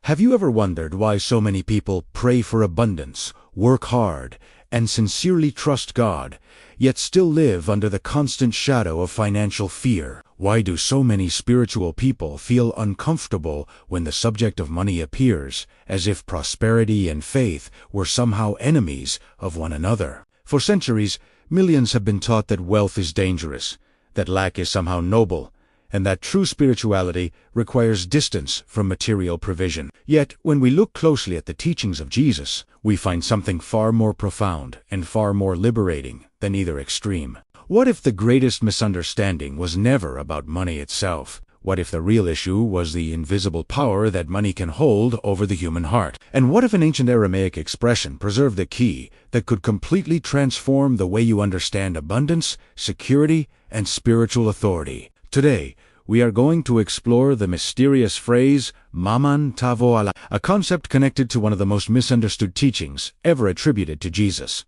Have you ever wondered why so many people pray for abundance, work hard, and sincerely trust God, yet still live under the constant shadow of financial fear? Why do so many spiritual people feel uncomfortable when the subject of money appears, as if prosperity and faith were somehow enemies of one another? For centuries, millions have been taught that wealth is dangerous, that lack is somehow noble, and that true spirituality requires distance from material provision. Yet, when we look closely at the teachings of Jesus, we find something far more profound and far more liberating than either extreme. What if the greatest misunderstanding was never about money itself? What if the real issue was the invisible power that money can hold over the human heart? And what if an ancient Aramaic expression preserved the key that could completely transform the way you understand abundance, security, and spiritual authority? Today, we are going to explore the mysterious phrase, mammon tavo ala, a concept connected to one of the most misunderstood teachings ever attributed to Jesus.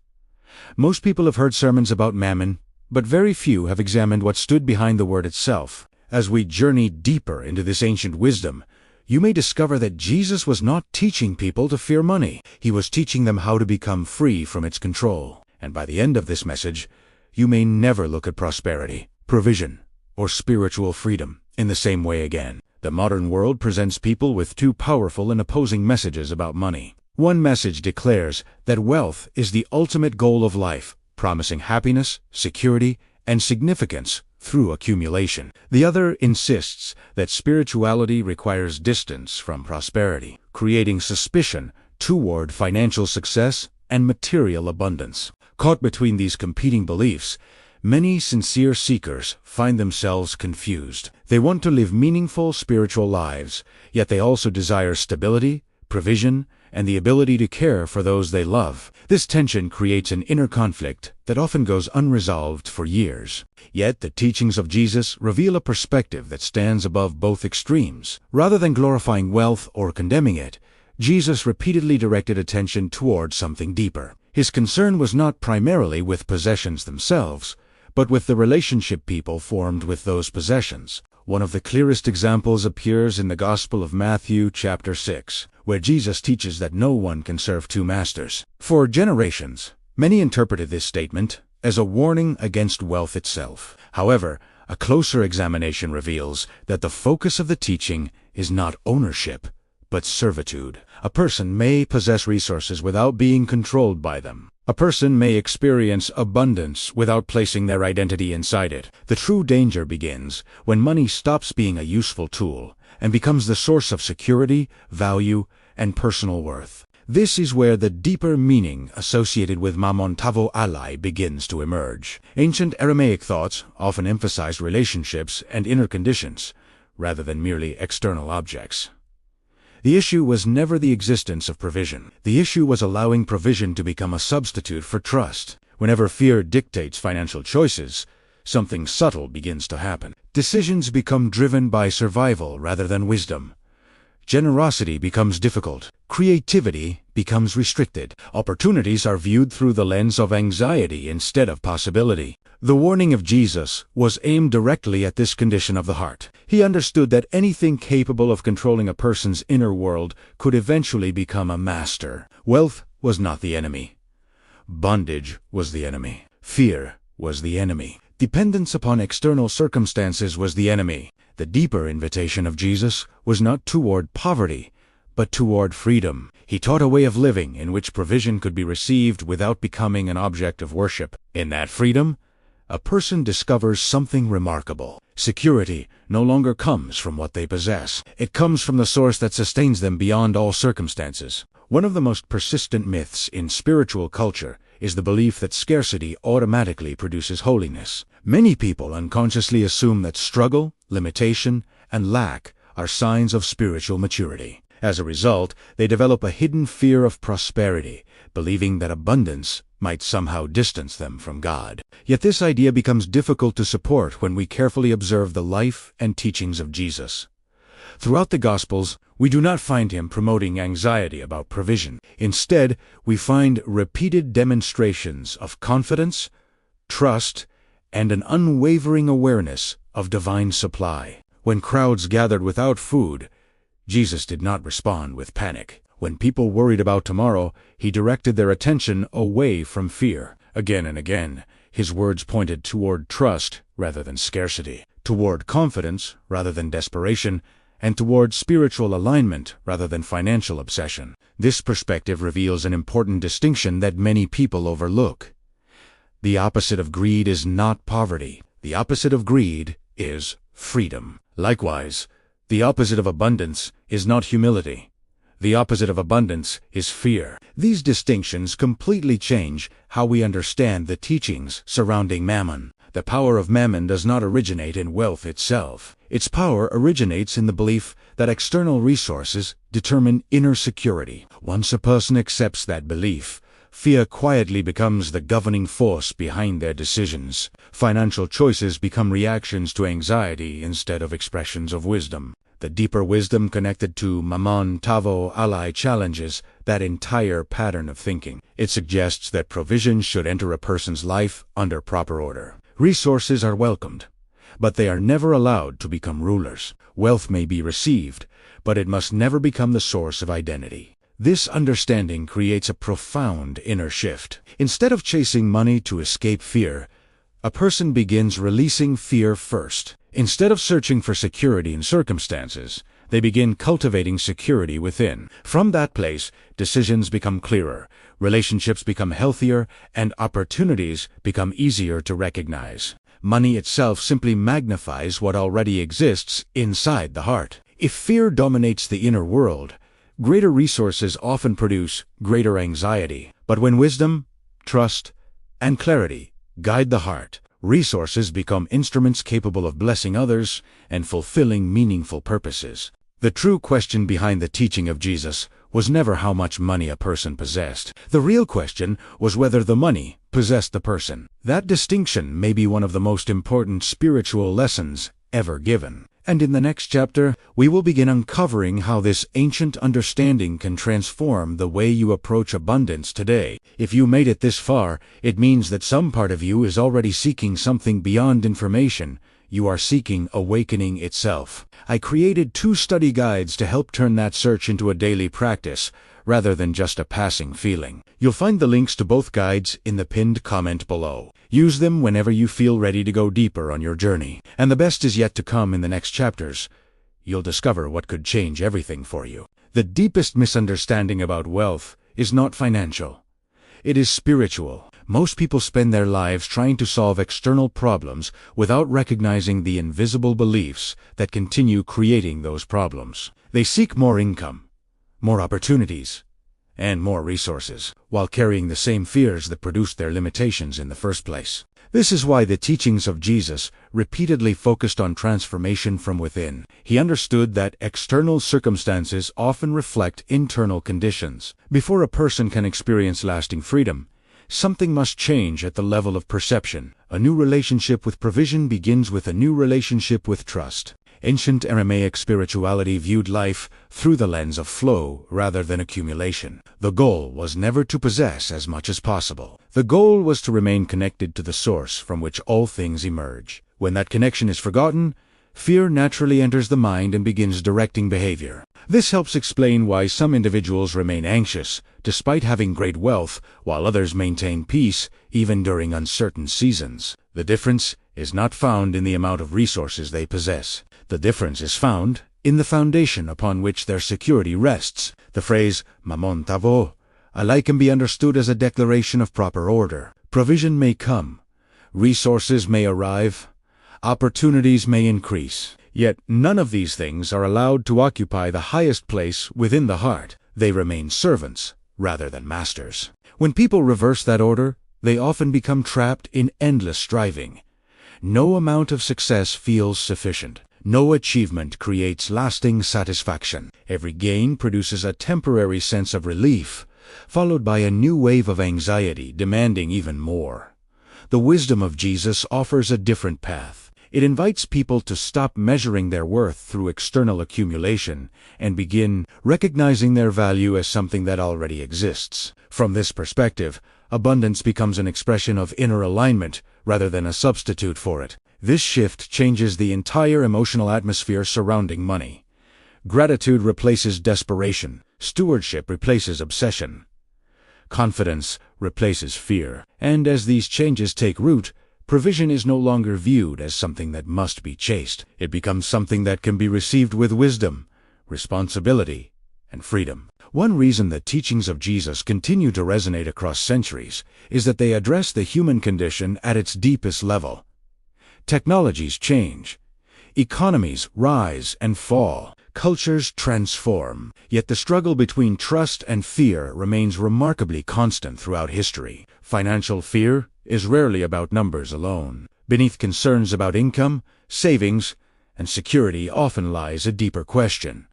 Most people have heard sermons about mammon, but very few have examined what stood behind the word itself. As we journey deeper into this ancient wisdom, you may discover that Jesus was not teaching people to fear money. He was teaching them how to become free from its control. And by the end of this message, you may never look at prosperity, provision, or spiritual freedom in the same way again. The modern world presents people with two powerful and opposing messages about money. One message declares that wealth is the ultimate goal of life, promising happiness, security, and significance through accumulation. The other insists that spirituality requires distance from prosperity, creating suspicion toward financial success and material abundance. Caught between these competing beliefs, many sincere seekers find themselves confused. They want to live meaningful spiritual lives, yet they also desire stability, provision, and the ability to care for those they love. This tension creates an inner conflict that often goes unresolved for years. Yet the teachings of Jesus reveal a perspective that stands above both extremes. Rather than glorifying wealth or condemning it, Jesus repeatedly directed attention toward something deeper. His concern was not primarily with possessions themselves, but with the relationship people formed with those possessions. One of the clearest examples appears in the Gospel of Matthew chapter 6, where Jesus teaches that no one can serve two masters. For generations, many interpreted this statement as a warning against wealth itself. However, a closer examination reveals that the focus of the teaching is not ownership, but servitude. A person may possess resources without being controlled by them. A person may experience abundance without placing their identity inside it. The true danger begins when money stops being a useful tool and becomes the source of security, value, and personal worth. This is where the deeper meaning associated with mammon tavo alai begins to emerge. Ancient Aramaic thoughts often emphasized relationships and inner conditions, rather than merely external objects. The issue was never the existence of provision. The issue was allowing provision to become a substitute for trust. Whenever fear dictates financial choices, something subtle begins to happen. Decisions become driven by survival rather than wisdom. Generosity becomes difficult. Creativity becomes restricted. Opportunities are viewed through the lens of anxiety instead of possibility. The warning of Jesus was aimed directly at this condition of the heart. He understood that anything capable of controlling a person's inner world could eventually become a master. Wealth was not the enemy. Bondage was the enemy. Fear was the enemy. Dependence upon external circumstances was the enemy. The deeper invitation of Jesus was not toward poverty, but toward freedom. He taught a way of living in which provision could be received without becoming an object of worship. In that freedom, a person discovers something remarkable. Security no longer comes from what they possess. It comes from the source that sustains them beyond all circumstances. One of the most persistent myths in spiritual culture is the belief that scarcity automatically produces holiness. Many people unconsciously assume that struggle, limitation, and lack are signs of spiritual maturity. As a result, they develop a hidden fear of prosperity, believing that abundance might somehow distance them from God. Yet this idea becomes difficult to support when we carefully observe the life and teachings of Jesus. Throughout the Gospels, we do not find him promoting anxiety about provision. Instead, we find repeated demonstrations of confidence, trust, and an unwavering awareness of divine supply. When crowds gathered without food, Jesus did not respond with panic. When people worried about tomorrow, he directed their attention away from fear. Again and again, his words pointed toward trust rather than scarcity, toward confidence rather than desperation, and toward spiritual alignment rather than financial obsession. This perspective reveals an important distinction that many people overlook. The opposite of greed is not poverty. The opposite of greed is freedom. Likewise, the opposite of abundance is not humility. The opposite of abundance is fear. These distinctions completely change how we understand the teachings surrounding mammon. The power of mammon does not originate in wealth itself. Its power originates in the belief that external resources determine inner security. Once a person accepts that belief, fear quietly becomes the governing force behind their decisions. Financial choices become reactions to anxiety instead of expressions of wisdom. The deeper wisdom connected to Mammon Tavo Ally challenges that entire pattern of thinking. It suggests that provision should enter a person's life under proper order. Resources are welcomed, but they are never allowed to become rulers. Wealth may be received, but it must never become the source of identity. This understanding creates a profound inner shift. Instead of chasing money to escape fear, a person begins releasing fear first. Instead of searching for security in circumstances, they begin cultivating security within. From that place, decisions become clearer, relationships become healthier, and opportunities become easier to recognize. Money itself simply magnifies what already exists inside the heart. If fear dominates the inner world, greater resources often produce greater anxiety. But when wisdom, trust, and clarity guide the heart, resources become instruments capable of blessing others and fulfilling meaningful purposes. The true question behind the teaching of Jesus was never how much money a person possessed. The real question was whether the money possessed the person. That distinction may be one of the most important spiritual lessons ever given. And in the next chapter, we will begin uncovering how this ancient understanding can transform the way you approach abundance today. If you made it this far, it means that some part of you is already seeking something beyond information. You are seeking awakening itself. I created 2 study guides to help turn that search into a daily practice, rather than just a passing feeling. You'll find the links to both guides in the pinned comment below. Use them whenever you feel ready to go deeper on your journey. And the best is yet to come in the next chapters. You'll discover what could change everything for you. The deepest misunderstanding about wealth is not financial. It is spiritual. Most people spend their lives trying to solve external problems without recognizing the invisible beliefs that continue creating those problems. They seek more income, more opportunities, and more resources, while carrying the same fears that produced their limitations in the first place. This is why the teachings of Jesus repeatedly focused on transformation from within. He understood that external circumstances often reflect internal conditions. Before a person can experience lasting freedom, something must change at the level of perception. A new relationship with provision begins with a new relationship with trust. Ancient Aramaic spirituality viewed life through the lens of flow rather than accumulation. The goal was never to possess as much as possible. The goal was to remain connected to the source from which all things emerge. When that connection is forgotten, fear naturally enters the mind and begins directing behavior. This helps explain why some individuals remain anxious despite having great wealth, while others maintain peace even during uncertain seasons. The difference is not found in the amount of resources they possess. The difference is found in the foundation upon which their security rests. The phrase Mammon Tavo Ally can be understood as a declaration of proper order. Provision may come, resources may arrive, opportunities may increase. Yet none of these things are allowed to occupy the highest place within the heart. They remain servants rather than masters. When people reverse that order, they often become trapped in endless striving. No amount of success feels sufficient. No achievement creates lasting satisfaction. Every gain produces a temporary sense of relief, followed by a new wave of anxiety demanding even more. The wisdom of Jesus offers a different path. It invites people to stop measuring their worth through external accumulation and begin recognizing their value as something that already exists. From this perspective, abundance becomes an expression of inner alignment rather than a substitute for it. This shift changes the entire emotional atmosphere surrounding money. Gratitude replaces desperation. Stewardship replaces obsession. Confidence replaces fear. And as these changes take root, provision is no longer viewed as something that must be chased. It becomes something that can be received with wisdom, responsibility, and freedom. One reason the teachings of Jesus continue to resonate across centuries is that they address the human condition at its deepest level. Technologies change. Economies rise and fall. Cultures transform. Yet the struggle between trust and fear remains remarkably constant throughout history. Financial fear is rarely about numbers alone. Beneath concerns about income, savings, and security often lies a deeper question.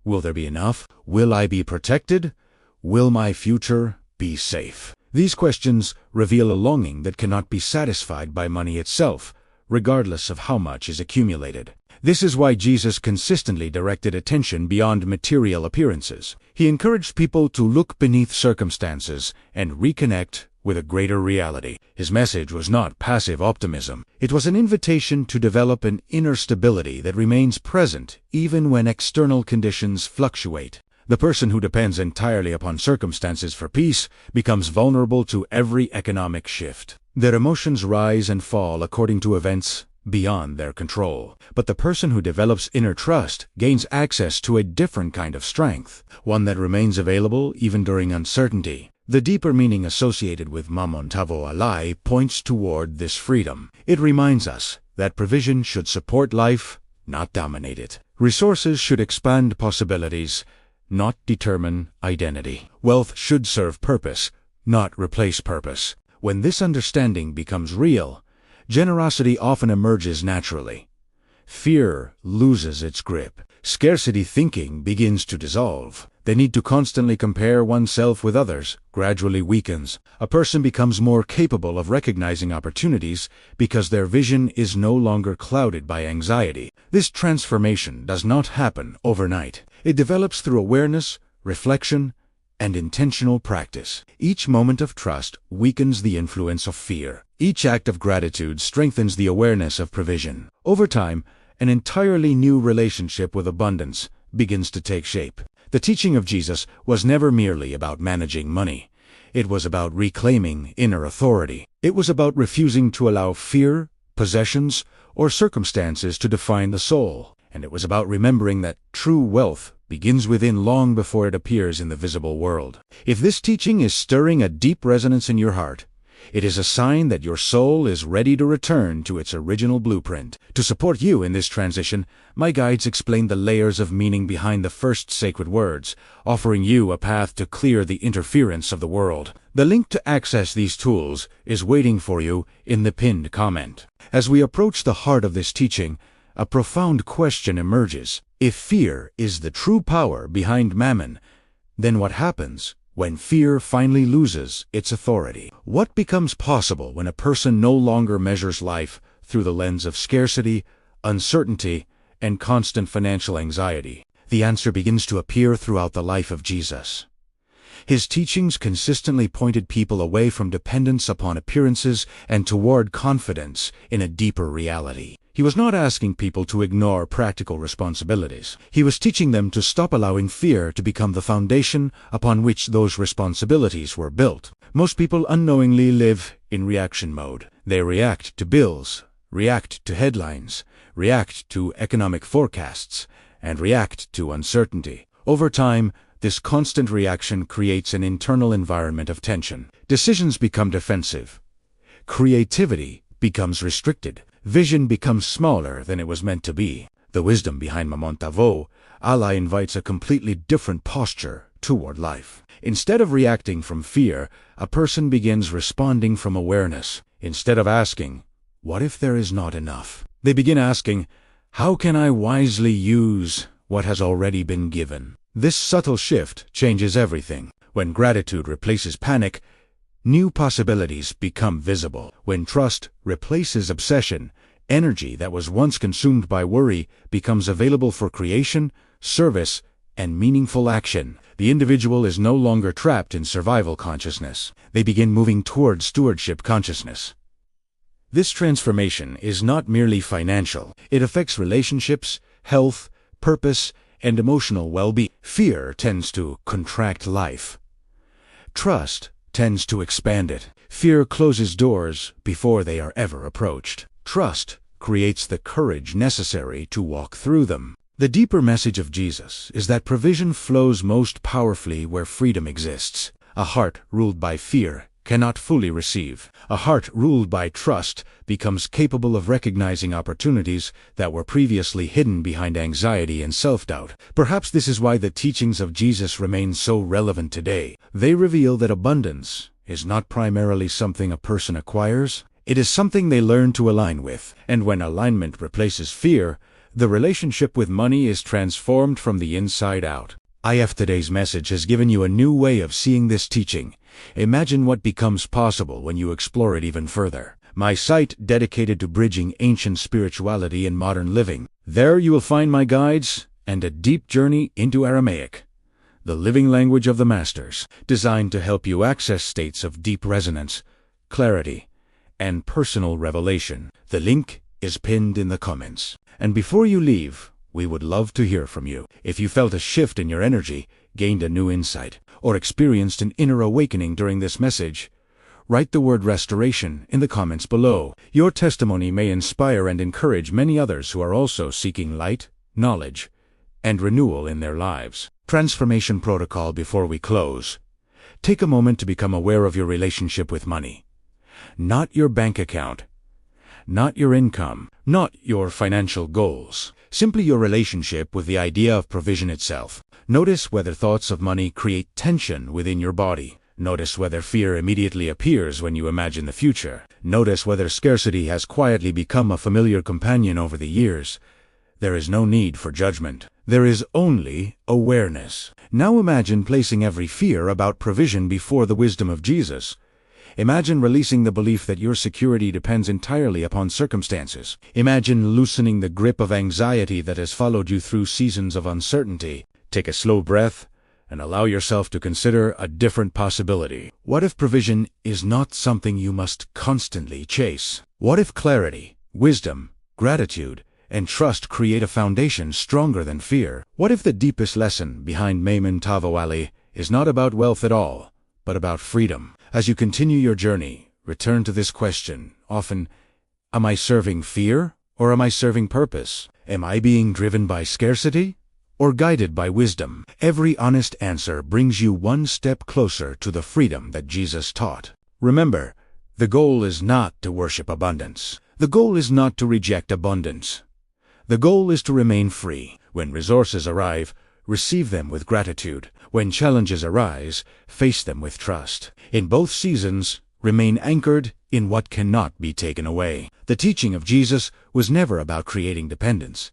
Will there be enough? Will I be protected? Will my future be safe? These questions reveal a longing that cannot be satisfied by money itself, regardless of how much is accumulated. This is why Jesus consistently directed attention beyond material appearances. He encouraged people to look beneath circumstances and reconnect with a greater reality. His message was not passive optimism. It was an invitation to develop an inner stability that remains present even when external conditions fluctuate. The person who depends entirely upon circumstances for peace becomes vulnerable to every economic shift. Their emotions rise and fall according to events beyond their control. But the person who develops inner trust gains access to a different kind of strength, one that remains available even during uncertainty. The deeper meaning associated with Mamon Tavo Alai points toward this freedom. It reminds us that provision should support life, not dominate it. Resources should expand possibilities, not determine identity. Wealth should serve purpose, not replace purpose. When this understanding becomes real, generosity often emerges naturally. Fear loses its grip. Scarcity thinking begins to dissolve. The need to constantly compare oneself with others gradually weakens. A person becomes more capable of recognizing opportunities because their vision is no longer clouded by anxiety. This transformation does not happen overnight. It develops through awareness, reflection, and intentional practice. Each moment of trust weakens the influence of fear. Each act of gratitude strengthens the awareness of provision. Over time, an entirely new relationship with abundance begins to take shape. The teaching of Jesus was never merely about managing money. It was about reclaiming inner authority. It was about refusing to allow fear, possessions, or circumstances to define the soul. And it was about remembering that true wealth begins within long before it appears in the visible world. If this teaching is stirring a deep resonance in your heart, it is a sign that your soul is ready to return to its original blueprint. To support you in this transition, my guides explain the layers of meaning behind the first sacred words, offering you a path to clear the interference of the world. The link to access these tools is waiting for you in the pinned comment. As we approach the heart of this teaching, a profound question emerges. If fear is the true power behind mammon, then what happens when fear finally loses its authority? What becomes possible when a person no longer measures life through the lens of scarcity, uncertainty, and constant financial anxiety? The answer begins to appear throughout the life of Jesus. His teachings consistently pointed people away from dependence upon appearances and toward confidence in a deeper reality. He was not asking people to ignore practical responsibilities. He was teaching them to stop allowing fear to become the foundation upon which those responsibilities were built. Most people unknowingly live in reaction mode. They react to bills, react to headlines, react to economic forecasts, and react to uncertainty. Over time, this constant reaction creates an internal environment of tension. Decisions become defensive. Creativity becomes restricted. Vision becomes smaller than it was meant to be. The wisdom behind Mamon Tavo Alai invites a completely different posture toward life. Instead of reacting from fear, a person begins responding from awareness. Instead of asking, "What if there is not enough?" they begin asking, "How can I wisely use what has already been given?" This subtle shift changes everything. When gratitude replaces panic, new possibilities become visible. When trust replaces obsession, energy that was once consumed by worry becomes available for creation, service, and meaningful action. The individual is no longer trapped in survival consciousness. They begin moving toward stewardship consciousness. This transformation is not merely financial. It affects relationships, health, purpose, and emotional well-being. Fear tends to contract life. Trust tends to expand it. Fear closes doors before they are ever approached. Trust creates the courage necessary to walk through them. The deeper message of Jesus is that provision flows most powerfully where freedom exists. A heart ruled by fear cannot fully receive. A heart ruled by trust becomes capable of recognizing opportunities that were previously hidden behind anxiety and self-doubt. Perhaps this is why the teachings of Jesus remain so relevant today. They reveal that abundance is not primarily something a person acquires. It is something they learn to align with. And when alignment replaces fear, the relationship with money is transformed from the inside out. If today's message has given you a new way of seeing this teaching, imagine what becomes possible when you explore it even further. My site dedicated to bridging ancient spirituality and modern living. There you will find my guides and a deep journey into Aramaic, the living language of the masters, designed to help you access states of deep resonance, clarity, and personal revelation. The link is pinned in the comments. And before you leave, we would love to hear from you. If you felt a shift in your energy, gained a new insight, or experienced an inner awakening during this message, write the word restoration in the comments below. Your testimony may inspire and encourage many others who are also seeking light, knowledge, and renewal in their lives. Transformation protocol before we close. Take a moment to become aware of your relationship with money. Not your bank account, not your income, not your financial goals. Simply your relationship with the idea of provision itself. Notice whether thoughts of money create tension within your body. Notice whether fear immediately appears when you imagine the future. Notice whether scarcity has quietly become a familiar companion over the years. There is no need for judgment. There is only awareness. Now imagine placing every fear about provision before the wisdom of Jesus. Imagine releasing the belief that your security depends entirely upon circumstances. Imagine loosening the grip of anxiety that has followed you through seasons of uncertainty. Take a slow breath and allow yourself to consider a different possibility. What if provision is not something you must constantly chase? What if clarity, wisdom, gratitude, and trust create a foundation stronger than fear? What if the deepest lesson behind Maimon Tavo Ali is not about wealth at all, but about freedom? As you continue your journey, return to this question often: am I serving fear or am I serving purpose? Am I being driven by scarcity or guided by wisdom? Every honest answer brings you one step closer to the freedom that Jesus taught. Remember, the goal is not to worship abundance. The goal is not to reject abundance. The goal is to remain free. When resources arrive, receive them with gratitude. When challenges arise, face them with trust. In both seasons, remain anchored in what cannot be taken away. The teaching of Jesus was never about creating dependence.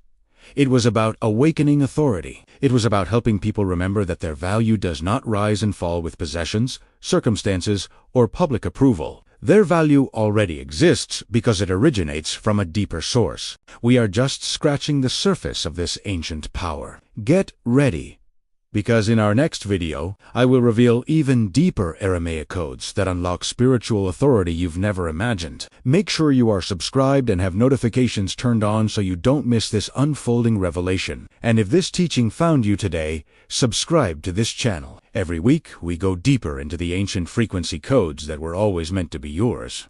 It was about awakening authority. It was about helping people remember that their value does not rise and fall with possessions, circumstances, or public approval. Their value already exists because it originates from a deeper source. We are just scratching the surface of this ancient power. Get ready, because in our next video, I will reveal even deeper Aramaic codes that unlock spiritual authority you've never imagined. Make sure you are subscribed and have notifications turned on so you don't miss this unfolding revelation. And if this teaching found you today, subscribe to this channel. Every week, we go deeper into the ancient frequency codes that were always meant to be yours.